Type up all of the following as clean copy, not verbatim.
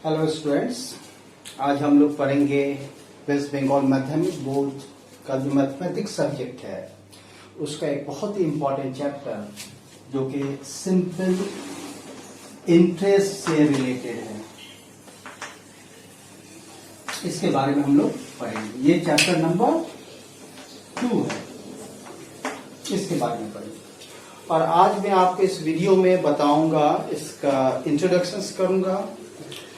Hello students, आज हम लोग पढ़ेंगे वेस्ट बंगाल माध्यमिक बोर्ड का जो मैथमेटिक्स सब्जेक्ट है उसका एक बहुत ही इम्पोर्टेंट चैप्टर जो कि सिंपल इंटरेस्ट से रिलेटेड है। इसके बारे में हम लोग पढ़ेंगे। ये चैप्टर नंबर 2 है, इसके बारे में पढ़ेंगे। और आज मैं आपको इस वीडियो में बताऊंगा, इसका इंट्रोडक्शंस करूंगा,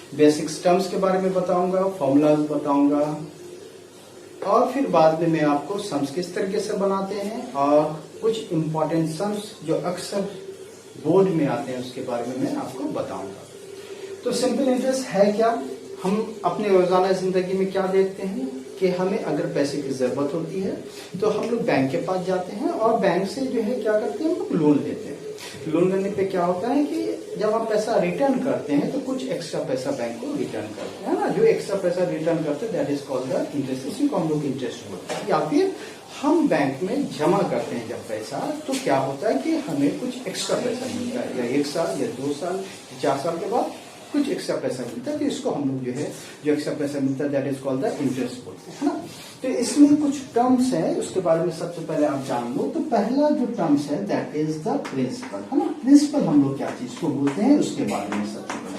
बेसिक्स टर्म्स के बारे में बताऊंगा, फॉर्मूलाज बताऊंगा और फिर बाद में मैं आपको सम्स किस तरीके से बनाते हैं और कुछ इंपॉर्टेंट सम्स जो अक्सर बोर्ड में आते हैं उसके बारे में मैं आपको बताऊंगा। तो सिंपल इंटरेस्ट है क्या? हम अपने रोजाना जिंदगी में क्या देखते हैं कि हमें अगर पैसे की जरूरत होती है तो हम लोग बैंक के पास जाते हैं और बैंक से जो है क्या करते हैं, हम लोग लोन लेते हैं। लोन लेने पे क्या होता है कि जब हम पैसा रिटर्न करते हैं तो कुछ एक्स्ट्रा पैसा बैंक को रिटर्न करते हैं ना। जो एक्स्ट्रा पैसा रिटर्न करते हैं that is called the interest. इसी को हम लोग इंटरेस्ट बोलते हैं। या फिर हम बैंक में जमा करते हैं जब पैसा, तो क्या होता है कि हमें कुछ एक्स्ट्रा पैसा मिलता है, या 1 साल या 2 साल 4 साल के बाद कुछ एक्स्ट्रा पैसा मिलता है। तो इसको हम लोग जो है जो एक्स्ट्रा पैसा मिलता है that is called the interest बोलते हैं, है ना। तो इसमें कुछ टर्म्स है, उसके बारे में सबसे पहले आप जान लो। तो पहला जो टर्म्स है दैट इज द प्रिंसिपल, है ना। प्रिंसिपल हम लोग क्या चीज को बोलते हैं उसके बारे में सबसे पहले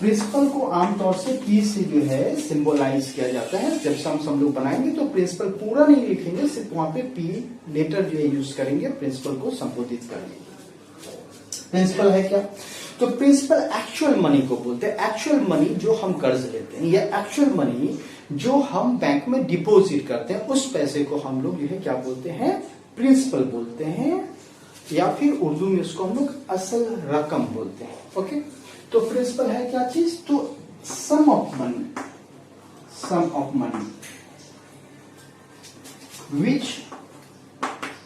प्रिंसिपल को आमतौर से P से जो है सिंबलाइज किया जाता है। जब सम्स हम लोग बनाएंगे तो प्रिंसिपल पूरा नहीं लिखेंगे, सिर्फ वहां पे P लेटर जो है यूज करेंगे प्रिंसिपल को संबोधित करने। प्रिंसिपल है क्या? तो प्रिंसिपल एक्चुअल मनी को बोलते हैं। एक्चुअल मनी जो हम कर्ज लेते हैं या एक्चुअल मनी जो हम बैंक में डिपॉजिट करते हैं, उस पैसे को हम लोग जो है क्या बोलते हैं, प्रिंसिपल बोलते हैं, या फिर उर्दू में उसको हम लोग असल रकम बोलते हैं। ओके, तो प्रिंसिपल है क्या चीज? तो sum of money which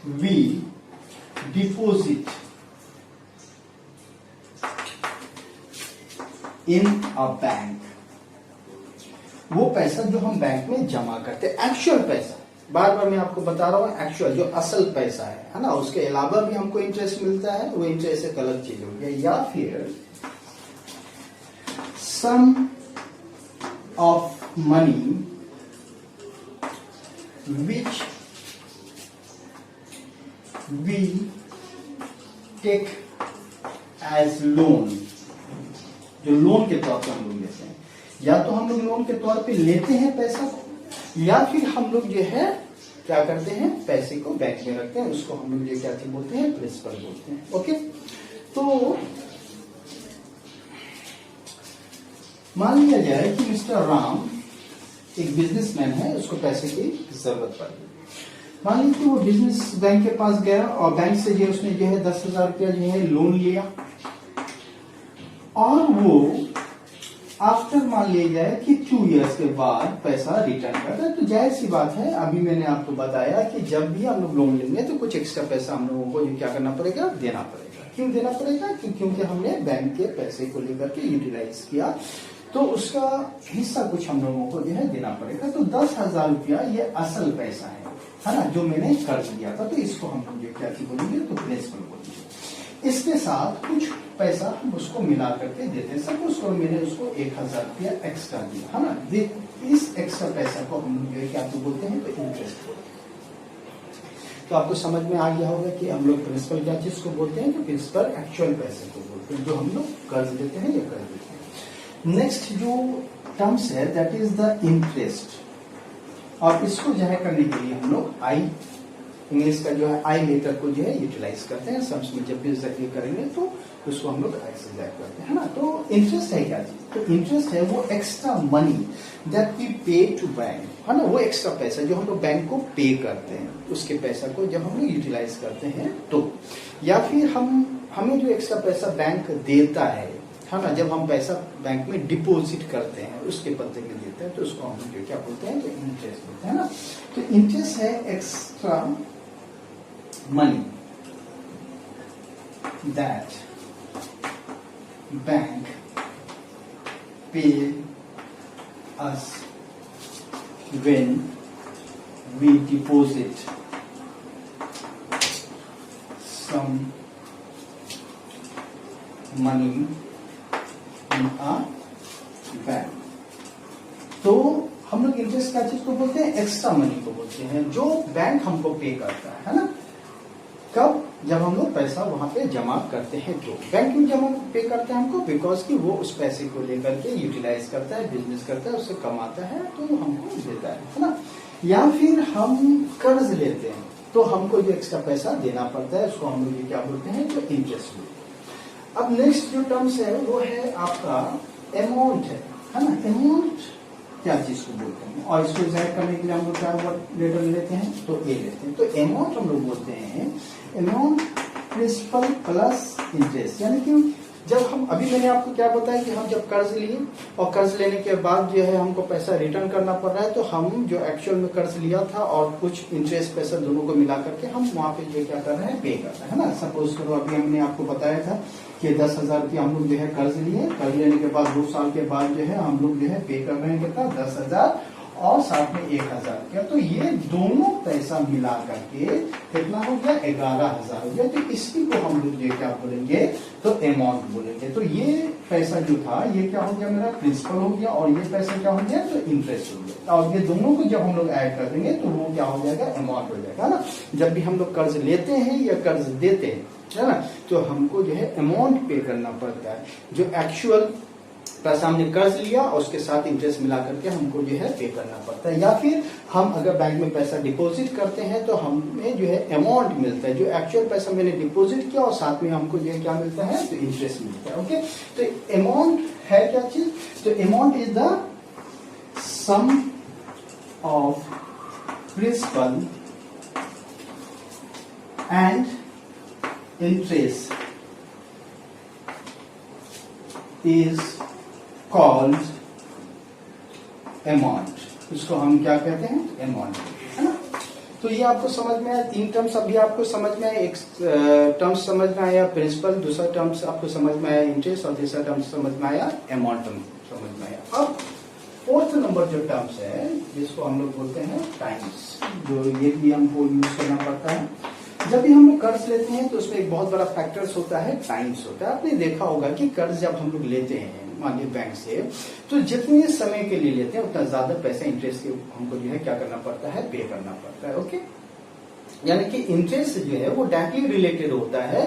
we deposit in a bank. वो पैसा जो हम बैंक में जमा करते हैं, एक्चुअल पैसा, बार बार मैं आपको बता रहा हूं, एक्चुअल जो असल पैसा है ना। उसके अलावा भी हमको इंटरेस्ट मिलता है, वो इंटरेस्ट एक अलग चीज हो गया। या फिर sum of money which we take as loan, जो लोन के तौर पे हम लोग लेते हैं। या तो हम लोग लोन के तौर पे लेते हैं पैसा को, या फिर हम लोग जो है क्या करते हैं, पैसे को बैंक में रखते हैं। उसको हम लोग ये क्या बोलते हैं, प्रिंसिपल बोलते हैं। ओके, तो मान लिया जाए कि मिस्टर राम एक बिजनेसमैन है, उसको पैसे की जरूरत पड़ी। मान लीजिए वो बिजनेस बैंक के पास गया और बैंक से जो उसने जो है 10,000 रुपया जो है लोन लिया, और वो आफ्टर मान लिया जाए कि 2 इयर्स के बाद पैसा रिटर्न करता है। तो जाहिर सी बात है, अभी मैंने आपको बताया कि जब भी हम लोग लोन लेंगे तो कुछ एक्स्ट्रा पैसा हम लोगों को क्या करना पड़ेगा, देना पड़ेगा। क्यों देना पड़ेगा? क्योंकि हमने बैंक के पैसे को लेकर के यूटिलाइज किया, तो उसका हिस्सा कुछ हम लोगों को जो है देना पड़ेगा। तो 10,000 रुपया ये असल पैसा है ना, जो मैंने कर्ज लिया था। तो इसको हम लोग जो क्या बोलेंगे, तो प्रिंसिपल बोलेंगे। इसके साथ कुछ पैसा हम उसको मिला करके देते हैं। सपोज करो मैंने उसको 1,000 रुपया एक्स्ट्रा दिया, है ना। इस एक्स्ट्रा पैसा को हम लोग जो है क्या बोलते हैं, तो इंटरेस्ट बोलते हैं। तो आपको समझ में आ गया होगा कि हम लोग प्रिंसिपल क्या चीज को बोलते हैं। तो प्रिंसिपल एक्चुअल पैसे को बोलते हैं जो हम लोग कर्ज देते हैं या कर्ज देते हैं। नेक्स्ट जो टर्म्स है दैट इज द इंटरेस्ट, और इसको जो है करने के लिए हम लोग आई इंग्लिश का जो है आई लेटर को जो है यूटिलाइज करते हैं। सम्स में जब भी जिक्र करेंगे तो उसको हम लोग आई से जाहिर करते हैं, है ना। तो इंटरेस्ट है क्या चीज? तो इंटरेस्ट है वो एक्स्ट्रा मनी दैट वी पे टू बैंक, है ना। वो एक्स्ट्रा पैसा जो हम लोग बैंक को पे करते हैं, उसके पैसा को जब हम लोग यूटिलाइज करते हैं तो, या फिर हमें जो एक्स्ट्रा पैसा बैंक देता है ना, जब हम पैसा बैंक में डिपॉजिट करते हैं उसके बदले में देते हैं, तो उसको हम जो क्या बोलते हैं, तो इंटरेस्ट बोलते हैं ना। तो इंटरेस्ट है extra money that bank pay us when we deposit some money in a bank. तो हम लोग इंटरेस्ट क्या चीज को बोलते हैं, एक्स्ट्रा मनी को बोलते हैं, जो बैंक हमको पे करता है ना। कब, जब हम लोग पैसा वहां पे जमा करते हैं। तो बैंक क्यों जमा पे करते हैं हमको, बिकॉज कि वो उस पैसे को लेकर के यूटिलाइज करता है, बिजनेस करता है, उससे कमाता है, तो हमको देता है ना। या फिर हम कर्ज लेते हैं तो हमको जो एक्स्ट्रा पैसा देना पड़ता है, उसको हम लोग क्या बोलते हैं, जो इंटरेस्ट बोलते हैं। अब नेक्स्ट जो टर्म्स है वो है आपका अमाउंट है ना। अमाउंट क्या चीज को बोलते हैं, और इसको जाहिर करने के लिए हम लोग क्या लेटर लेते हैं, तो ए लेते हैं। तो अमाउंट हम लोग बोलते हैं अमाउंट प्रिंसिपल प्लस इंटरेस्ट। यानी कि जब हम, अभी मैंने आपको क्या बताया कि हम जब कर्ज लिए और कर्ज लेने के बाद जो है हमको पैसा रिटर्न करना पड़ रहा है, तो हम जो एक्चुअल में कर्ज लिया था और कुछ इंटरेस्ट पैसा दोनों को मिला करके हम वहां पे जो क्या कर रहे हैं, पे कर रहे हैं ना। सपोज करो अभी हमने आपको बताया था कि 10,000 रुपया हम लोग जो है कर्ज लिए, कर्ज लेने के बाद 2 साल के बाद जो है हम लोग जो है पे कर रहे हैं कितना, 10,000 और साथ में 1,000 रुपया। तो ये दोनों पैसा मिला करके कितना हो गया, 11,000 हो गया। तो इसी को हम लोग जो क्या बोलेंगे, तो अमाउंट बोलेंगे। तो ये पैसा जो था ये क्या हो गया, मेरा प्रिंसिपल हो गया, और ये पैसा क्या हो गया, तो इंटरेस्ट हो गया। और ये दोनों को जब हम लोग ऐड कर देंगे तो वो क्या हो जाएगा, अमाउंट हो जाएगा ना। जब भी हम लोग कर्ज लेते हैं या कर्ज देते हैं, है ना, तो हमको जो है अमाउंट पे करना पड़ता है। जो एक्चुअल पैसा हमने कर्ज लिया और उसके साथ इंटरेस्ट मिला करके हमको जो है पे करना पड़ता है। या फिर हम अगर बैंक में पैसा डिपॉजिट करते हैं तो हमें जो है अमाउंट मिलता है, जो एक्चुअल पैसा मैंने डिपॉजिट किया और साथ में हमको जो है क्या मिलता है, तो इंटरेस्ट मिलता है। ओके, तो अमाउंट है क्या चीज, तो amount is the sum of principal and interest is called amount. इसको हम क्या कहते हैं, अमाउंट, है ना। तो ये आपको समझ में आया, 3 टर्म्स अभी आपको समझ में आया। एक टर्म्स समझ में आया प्रिंसिपल, दूसरा टर्म्स आपको समझ में आया इंटरेस्ट, और तीसरा टर्म्स समझ में आया अमाउंट समझ में आया। अब 4th नंबर जो टर्म्स है जिसको हम लोग बोलते हैं टाइम्स, जो ये भी हमको यूज करना पड़ता है। जब भी हम लोग कर्ज लेते हैं तो उसमें एक बहुत बड़ा फैक्टर्स होता है, टाइम्स होता है। आपने देखा होगा कि कर्ज जब हम लोग लेते हैं मानिए बैंक से, तो जितने समय के लिए लेते हैं उतना ज्यादा पैसा इंटरेस्ट के हमको जो है क्या करना पड़ता है, पे करना पड़ता है। ओके, यानी कि इंटरेस्ट जो है वो डायरेक्टली रिलेटेड होता है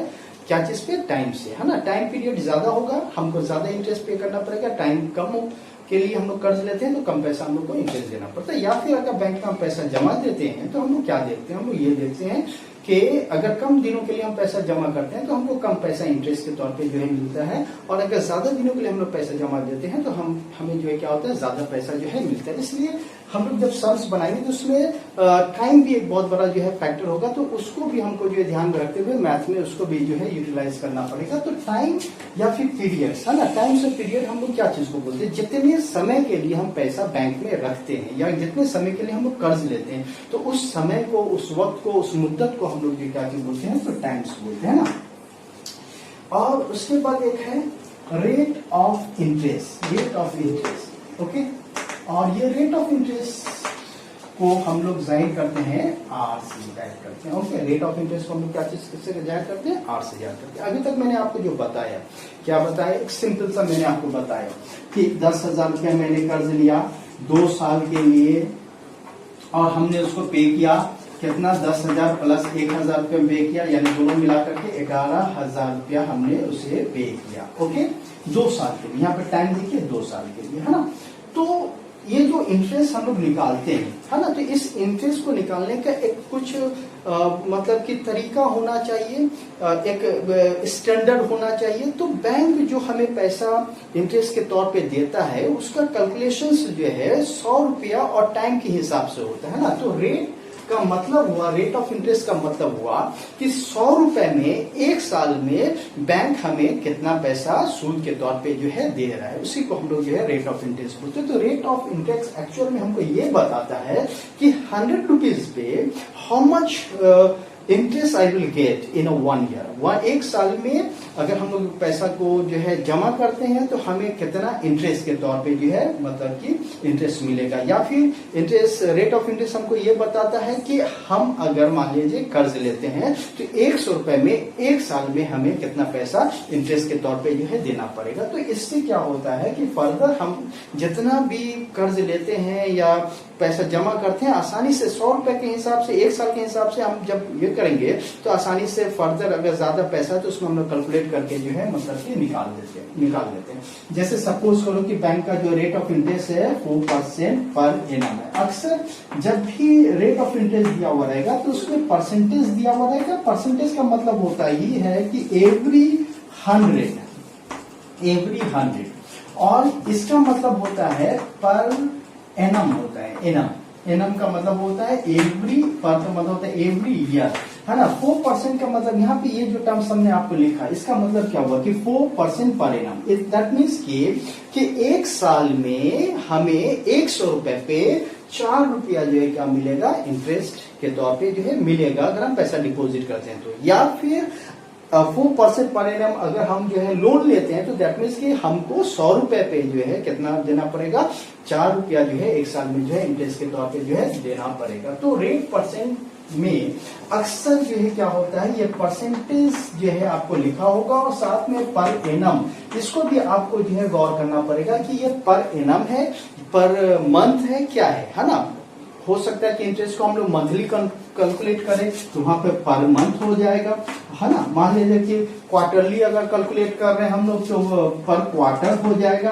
क्या चीज पे, टाइम से, है ना। टाइम पीरियड ज्यादा होगा हमको ज्यादा इंटरेस्ट पे करना पड़ेगा, टाइम कम हो के लिए हम लोग कर्ज लेते हैं तो कम पैसा हम लोग को इंटरेस्ट देना पड़ता है। या फिर अगर बैंक में हम पैसा जमा देते हैं तो हम लोग क्या देखते हैं, हम लोग ये देखते हैं कि अगर कम दिनों के लिए हम पैसा जमा करते हैं तो हमको कम पैसा इंटरेस्ट के तौर पे जो है मिलता है, और अगर ज्यादा दिनों के लिए हम लोग पैसा जमा देते हैं तो हमें जो है क्या होता है, ज्यादा पैसा जो है मिलता है। इसलिए हम लोग जब सम्स बनाएंगे तो उसमें टाइम भी एक बहुत बड़ा जो है फैक्टर होगा, तो उसको भी हमको जो है ध्यान में रखते हुए मैथ में उसको भी जो है यूटिलाइज करना पड़ेगा। तो टाइम या फिर पीरियड, है ना, टाइम से पीरियड हम लोग क्या चीज को बोलते हैं, जितने समय के लिए हम पैसा बैंक में रखते हैं या जितने समय के लिए हम लोग कर्ज लेते हैं, तो उस समय को, उस वक्त को, उस मुद्दत को हम लोग जो क्या चीज बोलते हैं, तो टाइम्स बोलते हैं ना। और उसके बाद एक है rate of interest, rate of interest. Okay, और ये रेट ऑफ इंटरेस्ट को हम लोग जाहिर करते हैं आर से जाहिर करते हैं। ओके, रेट ऑफ इंटरेस्ट को हम लोग क्या चीज किससे जाहिर करते हैं, आर से जाहिर करते हैं। अभी तक मैंने आपको जो बताया, क्या बताया, एक सिंपल सा मैंने आपको बताया कि 10,000 रुपया मैंने कर्ज लिया 2 साल के लिए, और हमने उसको पे किया कितना, 10,000 प्लस 1,000 रुपया पे किया, यानी दोनों मिलाकर के 11,000 रुपया हमने उसे पे किया। ओके, 2 साल के लिए, यहाँ पे टाइम देखिए 2 साल के लिए, है ना। तो ये जो इंटरेस्ट हम लोग निकालते हैं, है ना, तो इस इंटरेस्ट को निकालने का एक कुछ मतलब कि तरीका होना चाहिए, एक स्टैंडर्ड होना चाहिए। तो बैंक जो हमें पैसा इंटरेस्ट के तौर पे देता है उसका कैलकुलेशन जो है 100 रुपया और टाइम के हिसाब से होता है ना। तो रेट का मतलब हुआ, रेट ऑफ इंटरेस्ट का मतलब हुआ कि 100 रुपए में 1 साल में बैंक हमें कितना पैसा सूद के तौर पे जो है दे रहा है, उसी को हम लोग जो है रेट ऑफ इंटरेस्ट बोलते हैं। तो रेट ऑफ इंटरेस्ट एक्चुअल में हमको ये बताता है कि 100 रुपीज पे how much interest I will get in 1 year. 1 साल में अगर हम लोग पैसा को जो है जमा करते हैं तो हमें कितना इंटरेस्ट के तौर पे जो है मतलब कि इंटरेस्ट मिलेगा, या फिर इंटरेस्ट रेट ऑफ इंटरेस्ट हमको ये बताता है कि हम अगर मान लीजिए कर्ज लेते हैं तो 100 रुपए में 1 साल में हमें कितना पैसा इंटरेस्ट के तौर पे जो है देना पड़ेगा। तो इससे क्या होता है कि फर्दर हम जितना भी कर्ज लेते हैं या पैसा जमा करते हैं आसानी से 100 रुपए के हिसाब से 1 साल के हिसाब से हम जब ये करेंगे तो आसानी से फर्दर अगर ज्यादा पैसा है तो उसमें हम लोग कैलकुलेट करके जो है मतलब कि निकाल लेते हैं। जैसे सपोज करो कि बैंक का जो रेट ऑफ इंटरेस्ट है 4% पर एनम है। अक्सर जब भी रेट ऑफ इंटरेस्ट दिया हुआ रहेगा तो उसमें परसेंटेज दिया हुआ रहेगा। परसेंटेज का मतलब होता ही है कि एवरी 100 और इसका मतलब होता है पर एनम होता है। एनम का मतलब होता है एवरी, पर का मतलब होता है एवरी ईयर, है ना। 4% का मतलब यहाँ पे ये जो टर्म्स हमने आपको लिखा इसका मतलब क्या हुआ कि 4% पर एनम। दैट मीन्स कि 1 साल में हमें 100 रुपए पे 4 रुपया जो है क्या मिलेगा इंटरेस्ट के तौर पे जो है मिलेगा अगर हम पैसा डिपॉजिट करते हैं तो। या फिर 4% पर एनम अगर हम जो है लोन लेते हैं तो दैट मीन्स कि हमको 100 रुपए पे जो है कितना देना पड़ेगा, 4 रुपया जो है 1 साल में जो है इंटरेस्ट के तौर पे जो है देना पड़ेगा। तो रेट परसेंट में अक्सर जो है क्या होता है ये परसेंटेज जो है आपको लिखा होगा और साथ में पर एनम, इसको भी आपको जो है गौर करना पड़ेगा कि ये पर एनम है, पर मंथ है, क्या है ना। हो सकता है कि इंटरेस्ट को हम लोग मंथली कैलकुलेट करें तो वहां पे पर मंथ हो जाएगा, है ना। मान लीजिए कि क्वार्टरली अगर कैलकुलेट कर रहे हैं हम लोग तो पर क्वार्टर हो जाएगा,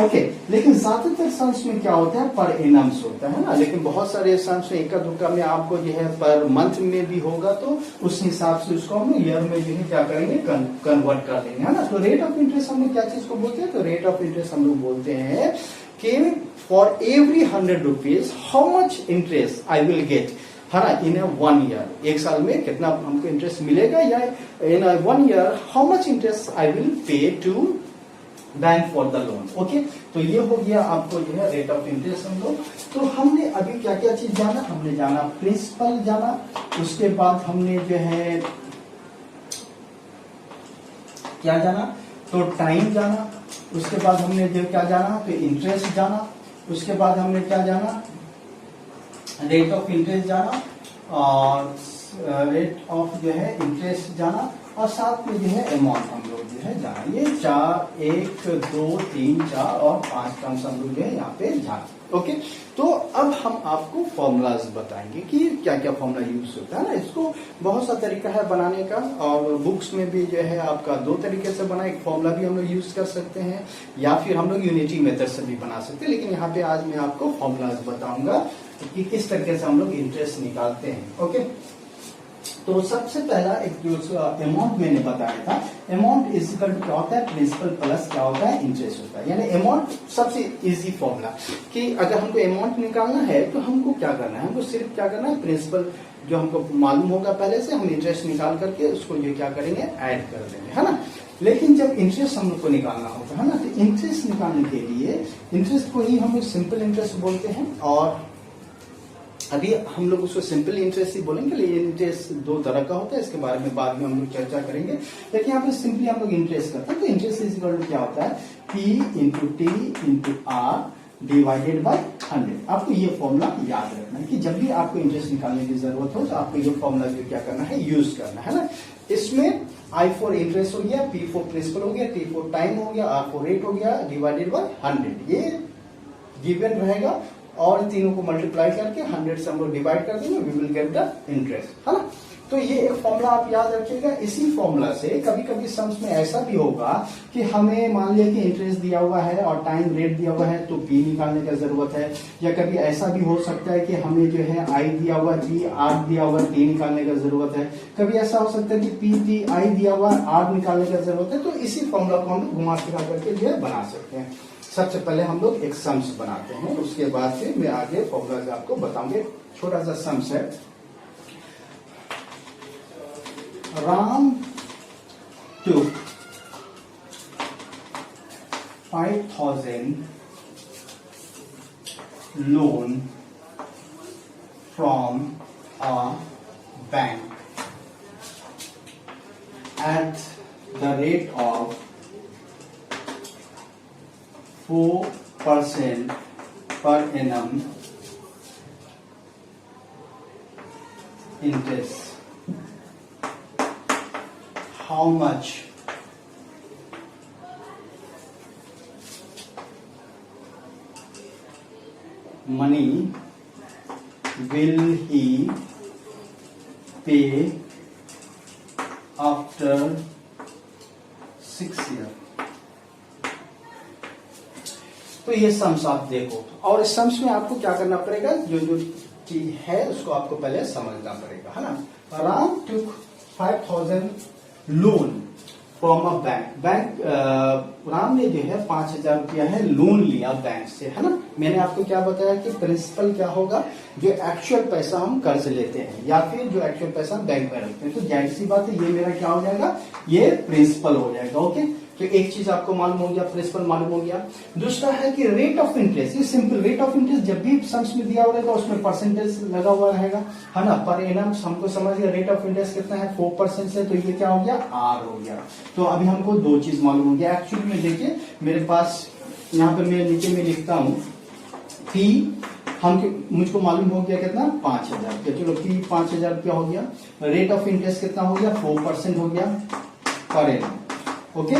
ओके। लेकिन ज्यादातर सम्स में क्या होता है पर एनम्स होता है ना, लेकिन बहुत सारे सम्स में एका दुक्का में आपको जो है पर मंथ में भी होगा तो उस हिसाब से उसको हम ईयर में जो है क्या करेंगे कन्वर्ट कर देंगे, है ना। तो रेट ऑफ इंटरेस्ट हम लोग क्या चीज को बोलते हैं, तो रेट ऑफ इंटरेस्ट हम लोग बोलते हैं कि for every 100 rupees how much interest I will get, है ना, इन 1 ईयर। 1 साल में कितना हमको इंटरेस्ट मिलेगा, या in 1 year how much interest I will pay to bank for the loan, okay. तो ये हो गया आपको जो है रेट ऑफ इंटरेस्ट हम लोग। तो हमने अभी क्या क्या चीज जाना, हमने जाना प्रिंसिपल जाना, उसके बाद हमने जो है क्या जाना तो टाइम जाना, उसके बाद हमने जो क्या जाना तो इंटरेस्ट जाना, उसके बाद हमने क्या जाना रेट ऑफ इंटरेस्ट जाना और रेट ऑफ जो है इंटरेस्ट जाना और साथ में जो है अमाउंट हम लोग जो है जाना। ये 4 1 2 3 4 और 5 टर्म्स हम लोग जो है यहाँ पे जाना, ओके। तो अब हम आपको फॉर्मूलाज बताएंगे कि क्या क्या फॉर्मूला यूज होता है ना। इसको बहुत सा तरीका है बनाने का और बुक्स में भी जो है आपका 2 तरीके से बना, एक फॉर्मूला भी हम लोग यूज कर सकते हैं या फिर हम लोग यूनिटी मेथड से भी बना सकते हैं। लेकिन यहाँ पे आज मैं आपको फॉर्मूलाज बताऊंगा कि किस तरीके से हम लोग इंटरेस्ट निकालते हैं, ओके। तो सबसे पहला एक जो अमाउंट मैंने बताया था, अमाउंट इज इक्वल टू क्या होता है प्रिंसिपल प्लस क्या होता है इंटरेस्ट होता है। यानी अमाउंट सबसे इजी फॉर्मूला कि अगर हमको अमाउंट निकालना है तो हमको क्या करना है, हमको सिर्फ क्या करना है प्रिंसिपल जो हमको मालूम होगा पहले से, हम इंटरेस्ट निकाल करके उसको ये क्या करेंगे ऐड कर देंगे, है ना। लेकिन जब इंटरेस्ट हम लोग को निकालना होगा, है ना, तो इंटरेस्ट निकालने के लिए इंटरेस्ट को ही हम लोग सिंपल इंटरेस्ट बोलते हैं और अभी हम लोग उसको सिंपल इंटरेस्ट ही बोलेंगे। लेकिन इंटरेस्ट 2 तरह का होता है, इसके बारे में बाद में हम लोग चर्चा करेंगे। लेकिन यहाँ पे सिंपली हम लोग इंटरेस्ट करते हैं तो इंटरेस्ट इज इक्वल टू क्या होता है P into T into R divided by 100। आपको ये फॉर्मूला याद रखना है कि जब भी आपको इंटरेस्ट निकालने की जरूरत हो तो आपको ये फॉर्मूला जो क्या करना है यूज करना है ना। इसमें I फॉर इंटरेस्ट हो गया, P फॉर प्रिंसिपल हो गया, T फॉर टाइम हो गया, R फॉर रेट हो गया डिवाइडेड बाई 100। ये गिवन रहेगा और तीनों को मल्टीप्लाई करके 100 से हम लोग डिवाइड कर देंगे, we will get the interest, है ना। तो ये एक फॉर्मूला आप याद रखिएगा। इसी फॉर्मूला से कभी कभी सम्स में ऐसा भी होगा कि हमें मान लिया कि इंटरेस्ट दिया हुआ है और टाइम रेट दिया हुआ है तो पी निकालने की जरूरत है, या कभी ऐसा भी हो सकता है कि हमें जो है आई दिया हुआ टी आर दिया हुआ टी निकालने की जरूरत है, कभी ऐसा हो सकता है कि पी टी आई दिया हुआ आर निकालने की जरूरत है। तो इसी फॉर्मूला को हम घुमा फिरा करके जो है बना सकते हैं। सबसे पहले हम लोग एक सम्स बनाते हैं, उसके बाद फिर मैं आगे फॉर्मूला आपको बताऊंगे। छोटा सा सम्स है, Ram took 5,000 loan from a bank at the rate of 4% per annum interest, how much money will he pay after 6 years? तो ये सम्स आप देखो, और इस सम्स में आपको क्या करना पड़ेगा, जो जो चीज है उसको आपको पहले समझना पड़ेगा, है ना। राम टुक 5,000 loan from a bank. Ram ने जो है 5,000 रुपया है लोन लिया बैंक से, है ना। मैंने आपको क्या बताया कि प्रिंसिपल क्या होगा, जो एक्चुअल पैसा हम कर्ज लेते हैं या फिर जो एक्चुअल पैसा हम बैंक में रखते हैं। तो जाहिर सी बात है ये मेरा क्या हो जाएगा, ये प्रिंसिपल हो जाएगा। ओके, तो एक चीज आपको मालूम हो गया, प्रिंसिपल मालूम हो गया। दूसरा है कि रेट ऑफ इंटरेस्ट, ये सिंपल रेट ऑफ इंटरेस्ट जब भी सम्स में दिया रहेगा उसमें परसेंटेज लगा हुआ रहेगा, है ना। पर एनम हमको समझ गया रेट ऑफ इंटरेस्ट कितना है 4% से, तो ये क्या हो गया, आर हो गया। तो अभी हमको दो चीज मालूम हो गया। एक्चुअली में देखिए मेरे पास यहाँ पे मैं नीचे में लिखता हूँ फी, मुझको मालूम हो गया कितना 5,000 रुपया। चलो फी 5,000 रुपया हो गया। रेट ऑफ इंटरेस्ट कितना हो गया 4% हो गया per annum. Okay,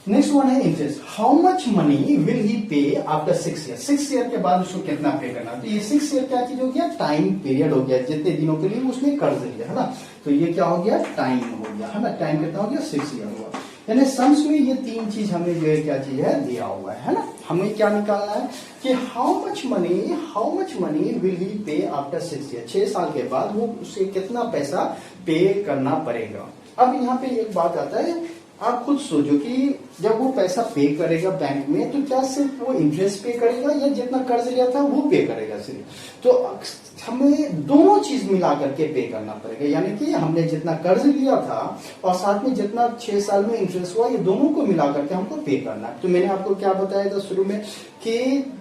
next one है interest. How much money will he pay after 6 year, 6 year के बाद उसको कितना पे करना। तो ये 6 ईयर क्या चीज हो गया, टाइम पीरियड हो गया, जितने दिनों के लिए उसने कर्ज लिया, है ना। तो ये क्या हो गया, टाइम हो गया, है ना। टाइम कितना हो गया 6 ईयर हुआ। यानी सम्स में ये तीन चीज हमें जो है क्या चीज है दिया हुआ है ना। हमें क्या निकालना है कि how much money will he pay after 6 year, 6 साल के बाद वो उसे कितना पैसा पे करना पड़ेगा। अब यहाँ पे एक बात आता है, आप खुद सोचो कि जब वो पैसा पे करेगा बैंक में तो क्या सिर्फ वो इंटरेस्ट पे करेगा या जितना कर्ज लिया था वो पे करेगा सिर्फ। तो हमें दोनों चीज मिला करके पे करना पड़ेगा, यानी कि हमने जितना कर्ज लिया था और साथ में जितना 6 साल में इंटरेस्ट हुआ, ये दोनों को मिला करके हमको पे करना है। तो मैंने आपको क्या बताया था शुरू में कि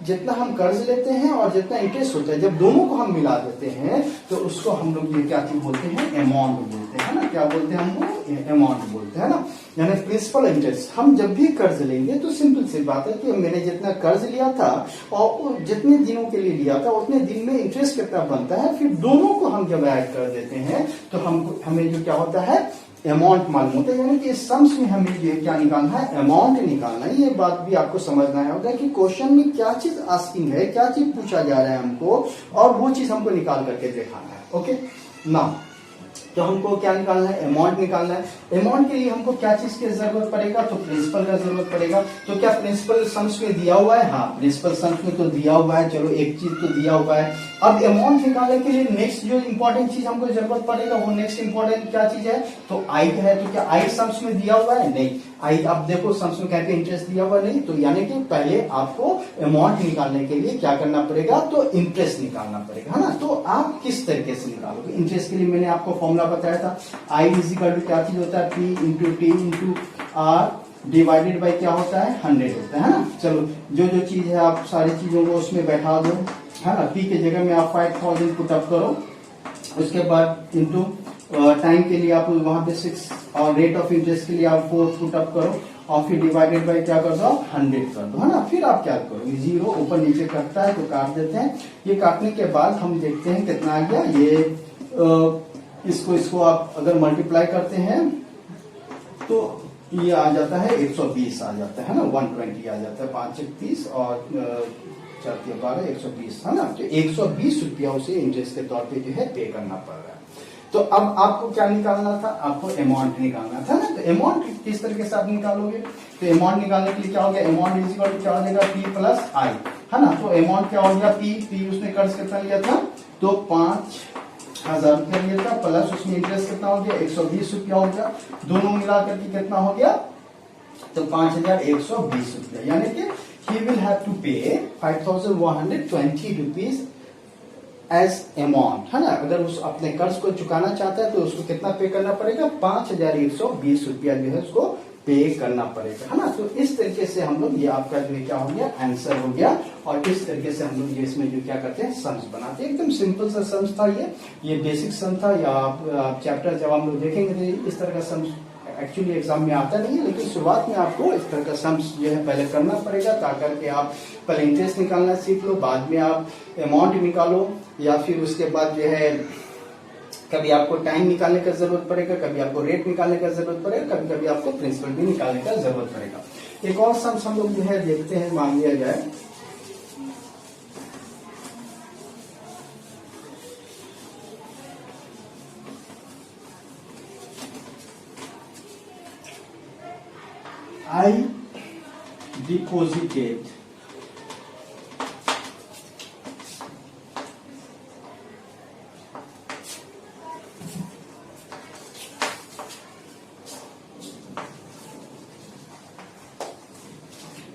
जितना हम कर्ज लेते हैं और जितना इंटरेस्ट होता है, जब दोनों को हम मिला देते हैं तो उसको हम लोग ये क्या चीज बोलते हैं, अमाउंट बोलते हैं, ना। क्या बोलते हैं हमको, अमाउंट बोलते हैं ना। यानी प्रिंसिपल इंटरेस्ट, हम जब भी कर्ज लेंगे तो सिंपल सी बात है कि मैंने जितना कर्ज लिया था और जितने दिनों के लिए लिया था उतने दिन में इंटरेस्ट कितना बनता है, फिर दोनों को हम जब ऐड कर देते हैं तो हमें जो क्या होता है, अमाउंट मालूम होता है। यानी कि सम्स में हमें ये क्या निकालना है, अमाउंट निकालना है। ये बात भी आपको समझना होगा कि क्वेश्चन में क्या चीज आस्किंग है, क्या चीज पूछा जा रहा है हमको, और वो चीज हमको निकाल करके दिखाना है। ओके ना, तो हमको क्या निकालना है, अमाउंट निकालना है। अमाउंट के लिए हमको क्या चीज की जरूरत पड़ेगा, तो प्रिंसिपल का जरूरत पड़ेगा। तो क्या प्रिंसिपल सम्स में दिया हुआ है, हाँ प्रिंसिपल सम्स में तो दिया हुआ है, चलो एक चीज तो दिया हुआ है। अब अमाउंट निकालने के लिए नेक्स्ट जो इंपॉर्टेंट चीज हमको जरूरत पड़ेगा, वो नेक्स्ट इंपॉर्टेंट क्या चीज है, तो आई है। तो क्या आई सम्स में दिया हुआ है, नहीं। आई आप देखो सम्स में कहते हैं इंटरेस्ट दिया हुआ नहीं, तो यानी कि पहले आपको अमाउंट निकालने के लिए क्या करना पड़ेगा, तो इंटरेस्ट निकालना पड़ेगा, है ना। तो आप किस तरीके से निकालोगे इंटरेस्ट के लिए, मैंने आपको फॉर्मूला बताया था, आई इजिकल टू क्या चीज होता है, P into T into R divided by क्या होता है, 100 होता है ना। चलो जो जो चीज है आप सारी चीजों को उसमें बैठा दो, है ना। पी के जगह में आप 5,000 पुट अप करो, उसके बाद इंटू टाइम के लिए आप वहां पे 6 और रेट ऑफ इंटरेस्ट के लिए आप 4 पुट अप करो और फिर डिवाइडेड बाय क्या कर दो, 100 कर दो, है ना। फिर आप क्या करो, जीरो ऊपर नीचे कटता है तो काट देते हैं। ये काटने के बाद हम देखते हैं कितना आ गया। ये इसको आप अगर मल्टीप्लाई करते हैं तो ये आ जाता है 120 आ जाता है ना, 120 आ जाता है, 5 1 30 और 4 12 120, है ना। तो 120 रुपया उसे इंटरेस्ट के तौर पे जो है पे करना पड़ रहा है। तो अब आपको क्या निकालना था, आपको अमाउंट निकालना था ना। तो अमाउंट किस तरीके से आप निकालोगे, तो अमाउंट निकालने के लिए क्या हो गया, अमाउंट इज इक्वल टू क्या हो जाएगा, पी प्लस आई, है ना। तो अमाउंट क्या हो गया, पी उसने कर्ज कितना लिया था, तो 5,000 रुपया लिया था, प्लस उसमें इंटरेस्ट कितना हो गया, 120 रुपया हो गया। दोनों मिला करके कितना हो गया, तो 5,120 रुपया। यानी कि he will have to pay 5,120 rupees as amount, है ना। अगर उस अपने कर्ज को चुकाना चाहता है तो उसको कितना पे करना पड़ेगा, 5,120 रुपया जो है उसको पे करना पड़ेगा, है ना। तो इस तरीके से हम लोग, ये आपका जो क्या हो गया, आंसर हो गया। और इस तरीके से हम लोग इसमें जो क्या करते हैं, सम्स बनाते हैं। एकदम सिंपल सा सम्स था ये बेसिक सम था। या आप चैप्टर जब हम लोग देखेंगे तो इस तरह का सम्स एक्चुअली एग्जाम में आता नहीं है, लेकिन शुरुआत में आपको इस तरह का सम्स जो है पहले करना पड़ेगा, ताकि कि आप पहले इंटरेस्ट निकालना सीख लो, बाद में आप अमाउंट निकालो, या फिर उसके बाद जो है कभी आपको टाइम निकालने का जरूरत पड़ेगा, कभी आपको रेट निकालने का जरूरत पड़ेगा, कभी कभी आपको प्रिंसिपल भी निकालने का जरूरत पड़ेगा। एक और सम्स हम लोग जो है देखते हैं, मान लिया जाए I deposited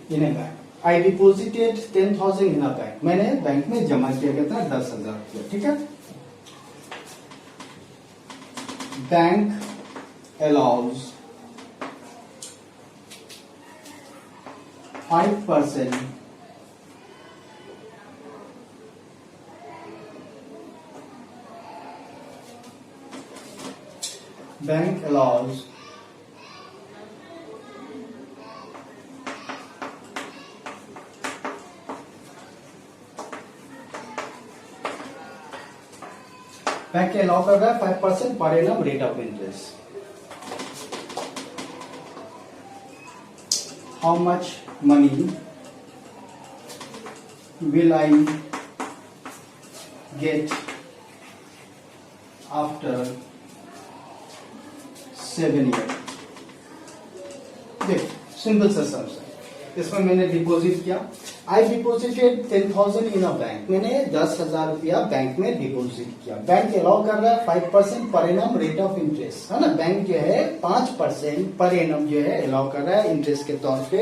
in a bank. I deposited 10,000 in a bank. मैंने बैंक में जमा किया कितना, 10,000 रुपया, ठीक है। Bank allows 5% bank allows bank allow कर रहा है 5% per annum rate of interest. How much money will I get after 7 years? देख, सिंपल सा सम है। इसमें मैंने डिपॉजिट किया, आई डिपॉजिटेड 10,000 इन अ बैंक, मैंने 10,000 रुपया बैंक में डिपॉजिट किया। बैंक अलाउ कर रहा है 5% per annum rate of interest, है ना। बैंक जो है 5% पर एनम जो है अलाउ कर रहा है इंटरेस्ट के तौर पे।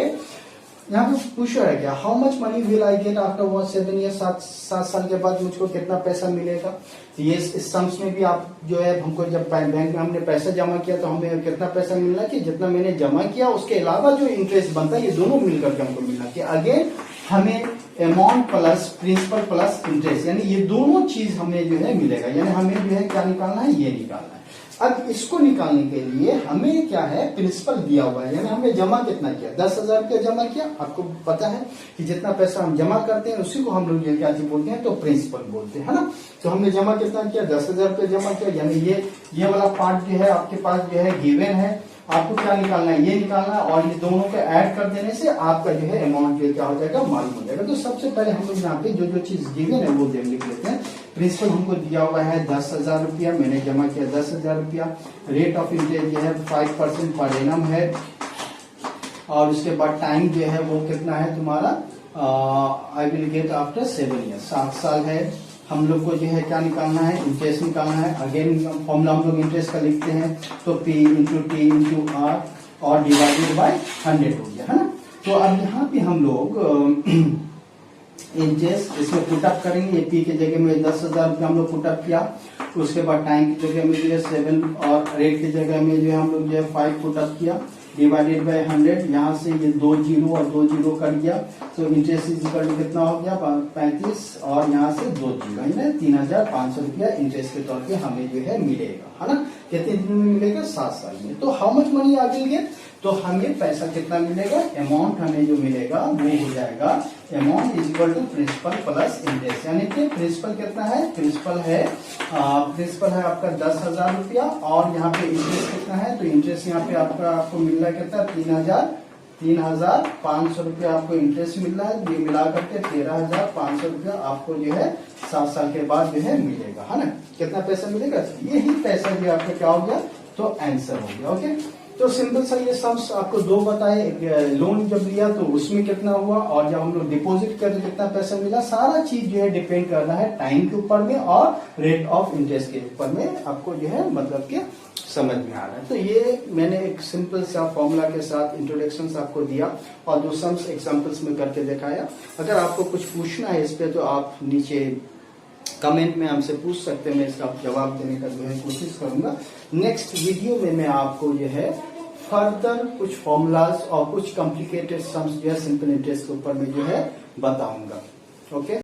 यहाँ पे पूछ रहा है क्या, how much money will I get after 7 year, 7 साल के बाद मुझको कितना पैसा मिलेगा। तो ये इस सम्स में भी आप जो है हमको जब बैंक में हमने पैसा जमा किया तो हमें कितना पैसा मिलना कि जितना मैंने जमा किया उसके अलावा जो इंटरेस्ट बनता है, ये दोनों मिलकर के हमको मिलना कि अगेन हमें amount plus principal plus interest, यानी ये दोनों चीज हमें जो है मिलेगा। यानी हमें जो है क्या निकालना है, ये निकालना है। अब इसको निकालने के लिए हमें क्या है, प्रिंसिपल दिया हुआ है, यानी हमने जमा कितना किया, 10,000 रुपया जमा किया। आपको पता है कि जितना पैसा हम जमा करते हैं उसी को हम लोग ये क्या बोलते हैं, तो प्रिंसिपल बोलते हैं, है ना। तो हमने जमा कितना किया, 10,000 रुपया जमा किया, यानी ये वाला पार्ट जो है आपके पास जो है गिवन है। आपको क्या निकालना है, ये निकालना है, और ये दोनों को ऐड कर देने से आपका जो है अमाउंट जो क्या हो जाएगा, मालूम हो जाएगा। तो सबसे पहले हम लोग यहाँ पे जो चीज गिवन है वो लिख लेते हैं। प्रिंसिपल हमको दिया हुआ है 10,000 रुपया, मैंने जमा किया 10,000 रुपया। रेट ऑफ इंटरेस्ट जो है 5% पर एनम है, और उसके बाद टाइम जो है वो कितना है तुम्हारा, I will get after 7 year, 7 साल है। हम लोग को जो है क्या निकालना है, इंटरेस्ट निकालना है। अगेन फॉर्मूला हम लोग इंटरेस्ट का लिखते हैं, तो P into T into R और डिवाइडेड बाय 100 हो गया, है ना। तो अब यहाँ पे हम लोग इंटरेस्ट इसमें पुटअप करेंगे। ये P की जगह में 10,000 रुपया हम लोग पुटअप किया, उसके बाद टाइम की जगह में जो है 7 और रेट की जगह में जो है हम लोग जो है 5 पुटअप किया, डिवाइडेड बाय 100। यहाँ से ये 2 जीरो और 2 जीरो कट गया, तो इंटरेस्ट इक्वल टू कितना हो गया, 35, और यहाँ से 2 जीरो, है 3,500 रुपया इंटरेस्ट के तौर पे हमें जो है मिलेगा, है ना। कितने दिन में मिलेगा, 7 साल में। तो हाउ मच मनी आ गई, तो हमें पैसा कितना मिलेगा, अमाउंट हमें जो मिलेगा वो हो जाएगा amount is equal to principal plus interest. यानी कि प्रिंसिपल कितना है, प्रिंसिपल है आपका 10,000 रुपया, और यहाँ पे इंटरेस्ट कितना है, तो इंटरेस्ट यहाँ पे आपको मिल रहा है कितना, 3,500 रुपया आपको इंटरेस्ट मिल रहा है। ये मिला करके 13,500 रुपया आपको जो है 7 साल के बाद जो है मिलेगा, है ना। कितना पैसा मिलेगा, यही पैसा जो आपका क्या हो गया, तो आंसर हो गया। ओके, तो सिंपल सा ये सम्स आपको 2 बताए। लोन जब लिया तो उसमें कितना हुआ, और जब हम लोग डिपॉजिट कर तो कितना पैसा मिला। सारा चीज जो है डिपेंड करना है टाइम के ऊपर में और रेट ऑफ इंटरेस्ट के ऊपर में, आपको जो है मतलब कि समझ में आ रहा है। तो ये मैंने एक सिंपल सा फॉर्मूला के साथ इंट्रोडक्शन आपको दिया और 2 सम्स एग्जाम्पल्स में करके दिखाया। अगर आपको कुछ पूछना है इस पे तो आप नीचे कमेंट में हमसे पूछ सकते हैं, मैं इसका जवाब देने का जो है कोशिश करूंगा। नेक्स्ट वीडियो में मैं आपको जो है फर्दर कुछ फॉर्मूलाज और कुछ कॉम्प्लिकेटेड सम्स जो है सिंपल इंटरेस्ट के ऊपर में जो है बताऊंगा। ओके।